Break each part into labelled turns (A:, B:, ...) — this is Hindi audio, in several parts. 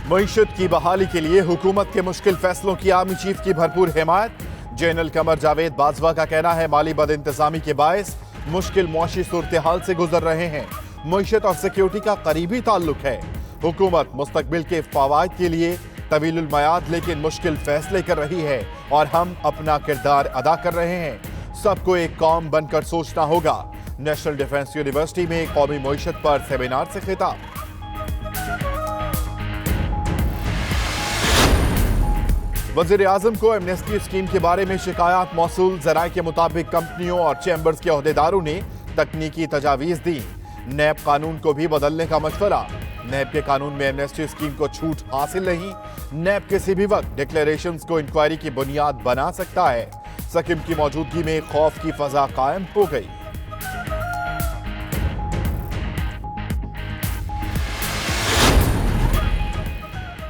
A: मईशत की बहाली के लिए हुकूमत के मुश्किल फैसलों की आर्मी चीफ की भरपूर हिमायत। जनरल कमर जावेद बाजवा का कहना है माली बदइंतजामी के बायस मुश्किल मुआशी सूरत हाल से गुजर रहे हैं। मईशत और सिक्योरिटी का करीबी ताल्लुक है। हुकूमत मुस्तकबिल के फवायद के लिए तवीलुल मयाद लेकिन मुश्किल फैसले कर रही है और हम अपना किरदार अदा कर रहे हैं। सबको एक कौम बनकर सोचना होगा। नेशनल डिफेंस यूनिवर्सिटी में कौमी मईशत पर सेमिनार से खिताब। वज़ीर आज़म को एमनेस्टी स्कीम के बारे में शिकायत मौसूल। ज़राए के मुताबिक कंपनियों और चैम्बर्स के ओहदेदारों ने तकनीकी तजावीज़ दी। नैब कानून को भी बदलने का मशवरा। नैब के कानून में एमनेस्टी स्कीम को छूट हासिल नहीं। नैब किसी भी वक्त डिक्लेरेशंस को इंक्वायरी की बुनियाद बना सकता है। सकिम की मौजूदगी में खौफ की फजा कायम हो गई।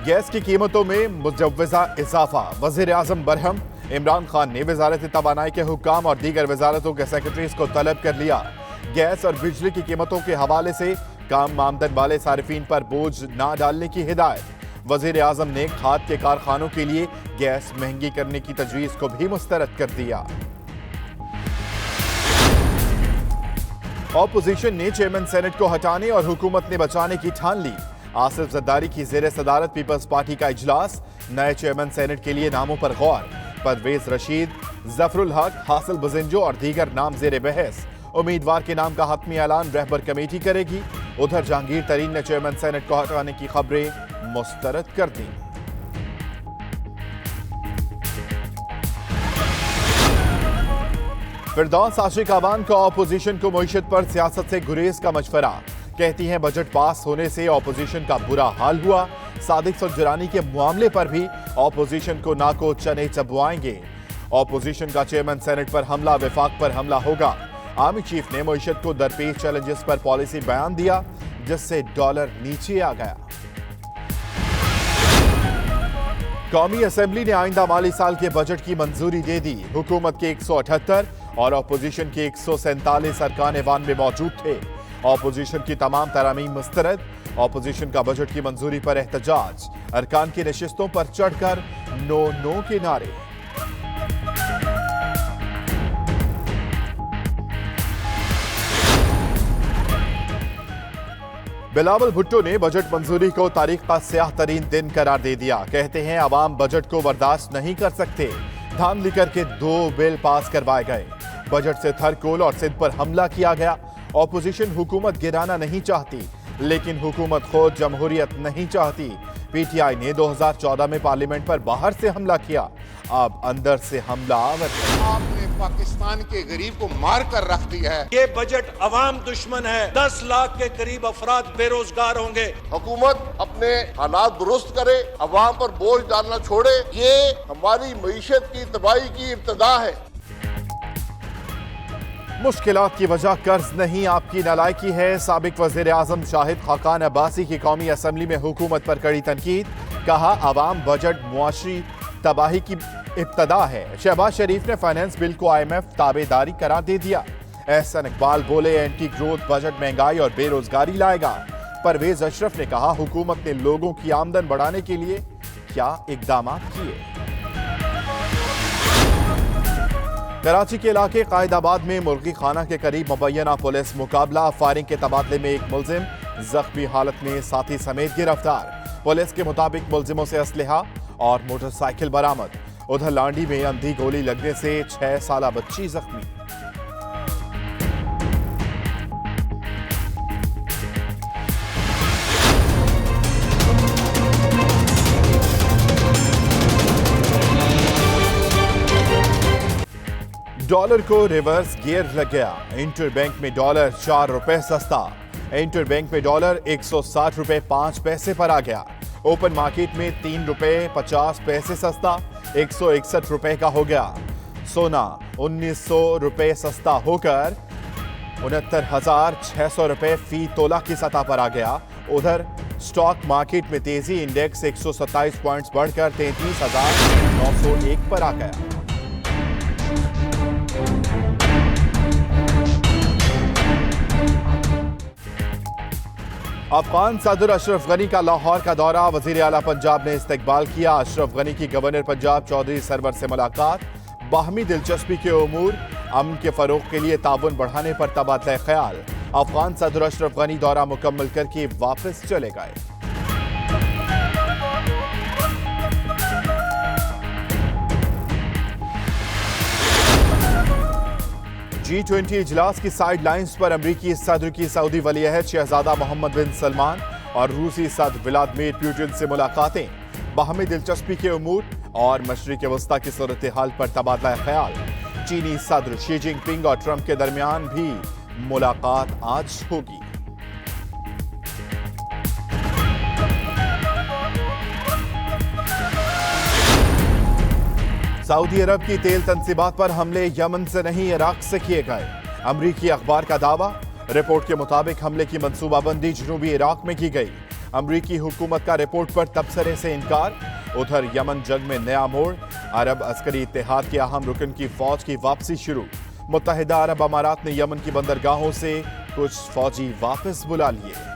A: गैस की कीमतों में मुजव्वजा इजाफा। वज़ीर आज़म बरहम। इमरान खान ने वजारत तवानाई के हुक्काम और दीगर वजारतों के सेक्रेटरीज को तलब कर लिया। गैस और बिजली की कीमतों के हवाले से कम आमदन वाले सारिफीन पर बोझ न डालने की हिदायत। वज़ीर आज़म ने खाद के कारखानों के लिए गैस महंगी करने की तजवीज़ को भी मुस्तरद कर दिया। ऑपोजिशन ने चेयरमैन सेनेट को हटाने और हुकूमत ने बचाने की ठान ली। आसिफ जरदारी की ज़ेर सदारत पीपल्स पार्टी का इजलास। नए चेयरमैन सेनेट के लिए नामों पर गौर। परवेज रशीद, जफरुल हक, हासिल बुजिंजो और दीगर नाम ज़ेर बहस। उम्मीदवार के नाम का हतमी ऐलान रहबर कमेटी करेगी। उधर जहांगीर तरीन ने चेयरमैन सेनेट को हटाने की खबरें मुस्तरद कर दी। फिरदौस आशिक अवान का ऑपोजिशन को मईशत पर सियासत से गुरेज का मशवरा। कहती हैं बजट पास होने से ऑपोजिशन का बुरा हाल हुआ। सादिक सुरजरानी के मामले पर भी ऑपोजिशन को नाको चने चबवाएंगे। ऑपोजिशन का चेयरमैन सेनेट पर हमला, विफाक पर हमला होगा। आर्मी चीफ ने मईशत को दरपेश चैलेंजेस पर पॉलिसी बयान दिया जिससे डॉलर नीचे आ गया। कौमी असेंबली ने आइंदा माली साल के बजट की मंजूरी दे दी। हुकूमत के 178 और ऑपोजिशन के 147 अरकान ऐवान में मौजूद थे। ऑपोजिशन की तमाम तरामीम मुस्तरद। ऑपोजिशन का बजट की मंजूरी पर एहतजाज। अरकान की नशिस्तों पर चढ़कर नो नो के नारे। बिलावल भुट्टो ने बजट मंजूरी को तारीख का स्याह तरीन दिन करार दे दिया। कहते हैं अवाम बजट को बर्दाश्त नहीं कर सकते। धांधली करके 2 बिल पास करवाए गए। बजट से थरकोल और सिंध पर हमला किया गया। ऑपोजिशन हुकूमत गिराना नहीं चाहती लेकिन हुकूमत खुद जमहूरियत नहीं चाहती। पीटीआई ने 2014 में पार्लियामेंट पर बाहर से हमला किया। अब अंदर से हमला आवर।
B: आपने पाकिस्तान के गरीब को मार कर रख दिया है।
C: ये बजट अवाम दुश्मन है। 10 लाख के करीब अफराद बेरोजगार होंगे।
B: हुकूमत अपने हालात दुरुस्त करे, अवाम पर बोझ डालना छोड़े। ये हमारी मईशत की तबाही की इब्तदा है।
A: मुश्किलात की वजह कर्ज नहीं आपकी नालायकी है। साबिक वज़ीर आज़म शाहिद खाकान अब्बासी की कौमी असम्बली में हुकूमत पर कड़ी तनकीद। कहा अवाम बजट मुआशी तबाही की इब्तदा है। शहबाज शरीफ ने फाइनेंस बिल को IMF ताबेदारी करार दे दिया। एहसन इकबाल बोले एंटी ग्रोथ बजट महंगाई और बेरोजगारी लाएगा। परवेज अशरफ ने कहा हुकूमत ने लोगों की आमदन बढ़ाने के लिए क्या इकदाम किए। कराची के इलाके कायदाबाद में मुर्गी खाना के करीब मुबैना पुलिस मुकाबला। फायरिंग के तबादले में एक मुलजिम जख्मी हालत में साथी समेत गिरफ्तार। पुलिस के मुताबिक मुलजिमों से असलहा और मोटरसाइकिल बरामद। उधर लांडी में अंधी गोली लगने से 6 साला बच्ची जख्मी। डॉलर को रिवर्स गियर लग गया। इंटर बैंक में डॉलर 4 रुपए सस्ता। इंटर बैंक में डॉलर 160 रुपए 5 पैसे पर आ गया। ओपन मार्केट में 3 रुपए 50 पैसे सस्ता 161 रुपए का हो गया। सोना 1900 रुपए सस्ता होकर 69,600 रुपए फी तोला की सतह पर आ गया। उधर स्टॉक मार्केट में तेजी। इंडेक्स 127 पॉइंट्स बढ़कर 33,901 पर आ गया। अफगान सदर अशरफ गनी का लाहौर का दौरा, वजीर आला पंजाब ने इस्तकबाल किया। अशरफ गनी की गवर्नर पंजाब चौधरी सरवर से मुलाकात, बाहमी दिलचस्पी के उमूर, अमन के फरोग के लिए ताउन बढ़ाने पर तबादला ख्याल। अफगान सदर अशरफ गनी दौरा मुकम्मल करके वापस चले गए। G20 इजलास की साइड लाइन्स पर अमरीकी सदर की सऊदी वली अहद शहजादा मोहम्मद बिन सलमान और रूसी सदर व्लादिमीर पुतिन से मुलाकातें, बाहमी दिलचस्पी के उमूर और मशरिक वस्ता की सूरत हाल पर तबादला ख्याल। चीनी सदर शी जिनपिंग और ट्रंप के दरमियान भी मुलाकात आज होगी। सऊदी अरब की तेल तंसीबात पर हमले यमन से नहीं इराक से किए गए, अमरीकी अखबार का दावा। रिपोर्ट के मुताबिक हमले की मंसूबाबंदी जनूबी इराक में की गई। अमरीकी हुकूमत का रिपोर्ट पर तबसरे से इनकार। उधर यमन जंग में नया मोड़, अरब अस्करी इत्तेहाद के अहम रुकन की फौज की वापसी शुरू। मुत्तहिदा अरब अमारात ने यमन की बंदरगाहों से कुछ फौजी वापस बुला लिए।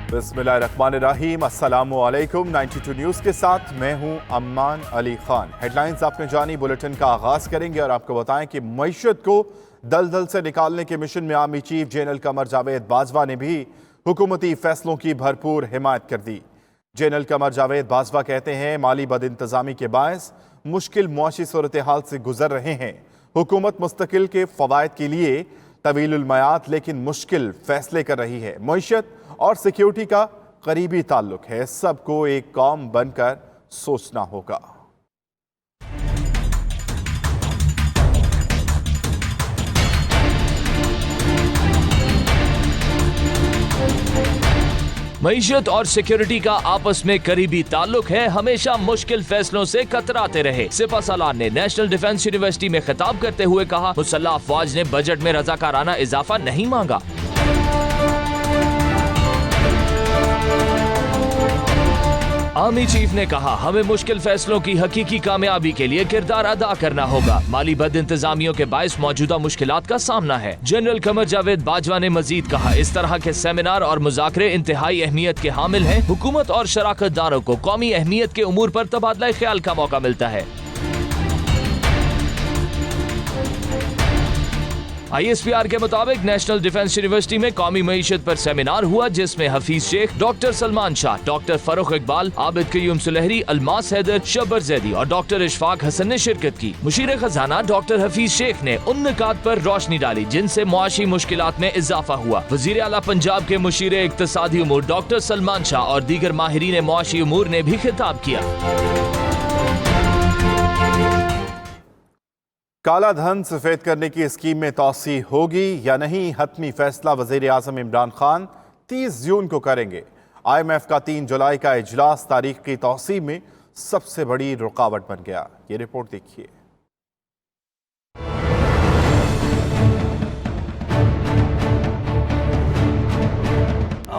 A: बिस्मिल्लाहिर्रहमानिर्रहीम, अस्सलामु अलैकुम। 92 न्यूज़ के साथ मैं हूं अम्मान अली खान। हेडलाइंस आपने जानी, बुलेटिन का आगाज करेंगे और आपको बताएं कि मईशत को दलदल से निकालने के मिशन में army chief general Qamar Javed Bajwa ने भी हुकूमती फैसलों की भरपूर हिमायत कर दी। जनरल कमर जावेद बाजवा कहते हैं, माली बदइंतजामी के बायस मुश्किल मुआशी सूरत हाल से गुजर रहे हैं। हुकूमत मुस्तकिल के फवायद के लिए तवीलुल मयाद लेकिन मुश्किल फैसले कर रही है। मईशत और सिक्योरिटी का करीबी ताल्लुक है, सबको एक कौम बनकर सोचना होगा।
D: मईशत और सिक्योरिटी का आपस में करीबी ताल्लुक है, हमेशा मुश्किल फैसलों से कतराते रहे। सिपा सालार ने नेशनल डिफेंस यूनिवर्सिटी में खिताब करते हुए कहा, मुसल्लह अफवाज ने बजट में रजाकाराना इजाफा नहीं मांगा। आर्मी चीफ ने कहा, हमें मुश्किल फैसलों की हकीकी कामयाबी के लिए किरदार अदा करना होगा। माली बद इंतजामियों के बायस मौजूदा मुश्किलात का सामना है। जनरल कमर जावेद बाजवा ने मजीद कहा, इस तरह के सेमिनार और मुज़ाकरे इंतहाई अहमियत के हामिल हैं। हुकूमत और शराकतदारों को कौमी अहमियत के उमूर पर तबादला ख्याल का मौका मिलता है। ISPR के मुताबिक नेशनल डिफेंस यूनिवर्सिटी में कौमी मईशत पर सेमिनार हुआ, जिसमें हफीज शेख, डॉक्टर सलमान शाह, डॉक्टर फरूख इकबाल, आबिद कयूम सुलहरी, अलमास हैदर, शब्बर जैदी और डॉक्टर इशफाक हसन ने शिरकत की। मुशीर खजाना डॉक्टर हफीज शेख ने उन निकात पर रोशनी डाली जिनसे मुआशी मुश्किलात में इजाफा हुआ। वजीर आला पंजाब के मुशीर इक्तसादी उमूर डॉक्टर सलमान शाह और दीगर माहिरीन मुआशी उमूर ने भी खिताब किया।
A: काला धन सफेद करने की स्कीम में तौसी होगी या नहीं, हतमी फैसला वजीर आजम इमरान खान 30 जून को करेंगे। IMF का 3 जुलाई का इजलास तारीख की तौसी में सबसे बड़ी रुकावट बन गया। ये रिपोर्ट देखिए।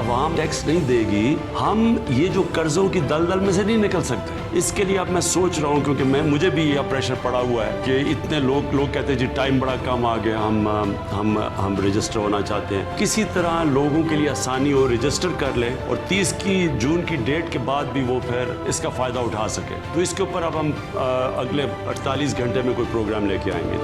E: अवाम टैक्स नहीं देगी, हम ये जो कर्जों की दलदल में से नहीं निकल सकते। इसके लिए अब मैं सोच रहा हूँ, क्योंकि मुझे भी यह प्रेशर पड़ा हुआ है कि इतने लोग कहते हैं जी टाइम बड़ा कम आ गया, हम रजिस्टर होना चाहते हैं। किसी तरह लोगों के लिए आसानी हो, रजिस्टर कर लें और 30 जून की डेट के बाद भी वो फिर इसका फ़ायदा उठा सके। तो इसके ऊपर अब हम अगले 48 घंटे में कोई प्रोग्राम लेके आएंगे।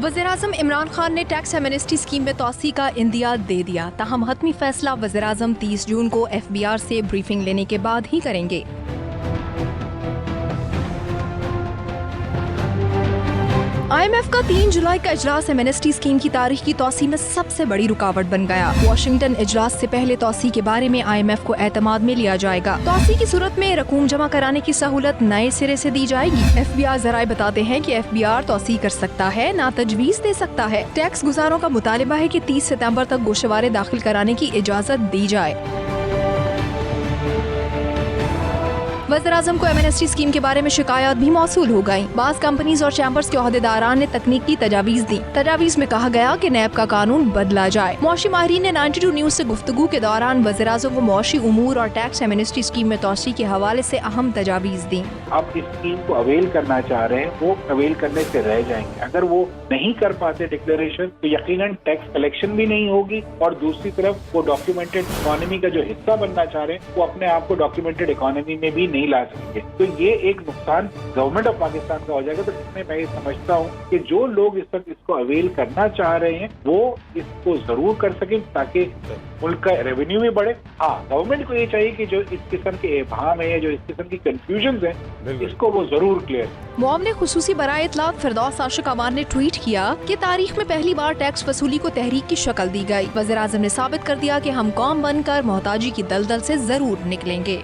F: वज़ीर-ए-आज़म इमरान खान ने टैक्स एमनेस्टी स्कीम में तौसी का इंदिया दे दिया। ताहम हतमी फैसला वज़ीर-ए-आज़म 30 जून को FBR से ब्रीफिंग लेने के बाद ही करेंगे। IMF का 3 जुलाई का इजलास एमनेस्टी स्कीम की तारीख की तौसी में सबसे बड़ी रुकावट बन गया। वाशिंगटन इजलास से पहले तौसी के बारे में IMF को एतमाद में लिया जाएगा। तौसी की सूरत में रकूम जमा कराने की सहूलत नए सिरे से दी जाएगी। FBR जराए बताते हैं कि FBR तौसी कर सकता है, ना तजवीज दे सकता है। टैक्स गुजारों का मुतालिबा है कि 30 सितंबर तक गोशवारे दाखिल कराने की इजाजत दी जाए। वज़ीर-ए-आज़म को MNST स्कीम के बारे में शिकायत भी मौसूल हो गयी। बाज़ कंपनीज और चैम्बर्स के ओहदेदारान ने तकनीकी तजावीज़ दी। तजावीज़ में कहा गया कि नैब का कानून बदला जाए। मौशी माहिरीन ने 92 न्यूज़ से गुफ्तगू के दौरान वज़ीर-ए-आज़म को मौशी उमूर और टैक्स MNST स्कीम में तोसी के हवाले से अहम तजावीज़ दी।
G: आप इस स्कीम को अवेल करना चाह रहे हैं, वो अवेल करने से रह जाएंगे। अगर वो नहीं कर पाते डिक्लेरेशन तो यकीनन टैक्स कलेक्शन भी नहीं होगी और दूसरी तरफ वो डॉक्यूमेंटेड इकोनॉमी का जो हिस्सा बनना चाह रहे हैं वो अपने आप को डॉक्यूमेंटेड इकोनॉमी में भी नहीं ला सकेंगे। तो ये एक नुकसान गवर्नमेंट ऑफ पाकिस्तान का हो जाएगा। तो इसमें मैं ये समझता हूँ कि जो लोग इस वक्त इसको अवेल करना चाह रहे हैं वो इसको जरूर कर सकें ताकि मुल्क का रेवेन्यू भी बढ़े। हाँ, गवर्नमेंट को ये चाहिए कि जो इस किस्म के इबाम है, जो इस किस्म की कंफ्यूजन है, इसको वो जरूर क्लियर।
F: मुआवने खुसूसी बराए इत्तलात फिरदौस आशिक अवार ने ट्वीट किया कि तारीख में पहली बार टैक्स वसूली को तहरीक की शक्ल दी गई। वज़ीर-ए-आज़म ने साबित कर दिया कि हम कौम बनकर मोहताजी की दलदल से जरूर निकलेंगे।